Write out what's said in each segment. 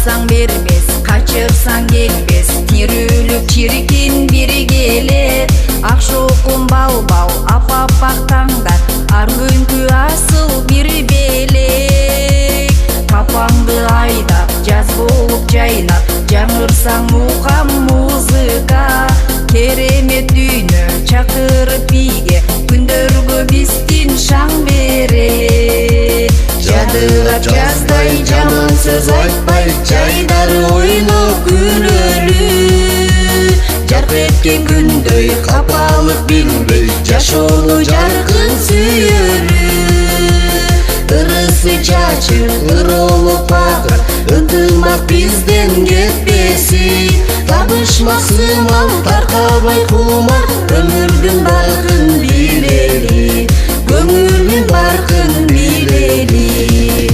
алсаң бербес, качырсаң келбес, тирүүлүк чиркин бири келет. Ак шокун бал-бал, ап-апак таңдар, ар күнкү асыл бир белек. Капаңды айдап, жаз болуп жайнап, жаңырсаң мукам музыка. Керемет дүйнө чакырып биге, күндөргө биздин шаң берет. Жадырап жаздай жаман сөз айтпай, жайдары ойноп күлөлү. Жарк эткен күндөй капалык билбей, жашоону жаркын сүйөлү. Ырысы чачып, ыролу пакыр, ынтымак бизден кетпесин. Табышмак сымал, таркабай кумар, өмүрдүн баркын билели, көңүлдүн баркын билели.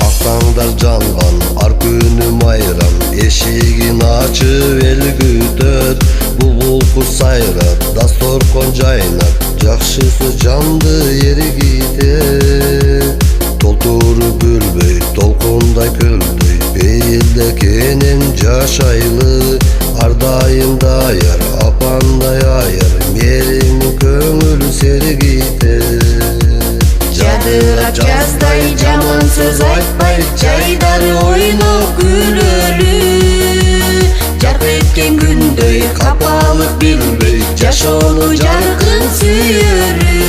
Ақтаңдар жанган, ар күнү майрам, эшигин ачып эл күтөт. Булбул куш сайрап, дасторкон жайнап, жакшысы жанды эригитет. Толтуру бөлбөй, толкундай көлдөй, бейилде кенен жашайлы. Ар дайым даяр, апандай аяр, мээринин көңүлү сергитет. Жадырап жаздай жаман сөз айтпай, жайдары ойноп күлөлү. Жарк эткен күндөй капалык билбей, жашоону жаркын сүйөлү.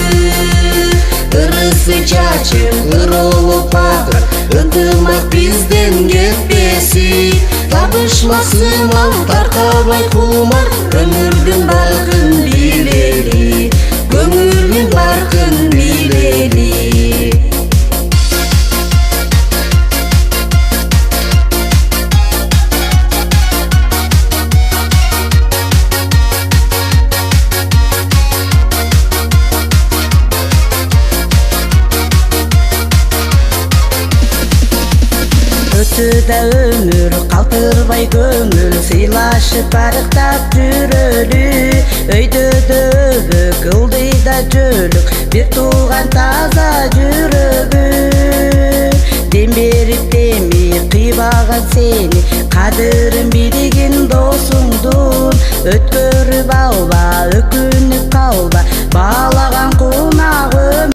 Ырысы чачып, ыролу пакыр, ынтымак бизден кетпесин. Табышмак сымал, таркабай кумар, өмүрдүн баркын билели, көңүлдүн баркын билели. Өтүдө өмүр калтырбай көңүл, сыйлашып барктап жүрөлү. Өйдөдө өбөк, ылдыйда жөлүк, бир тууган таза жүрөгү. Дем берип демир кыйбаган сени, кадырын билген досуңдун. Өткөрүп алба, өкүнүп калба, баалаган кунагым.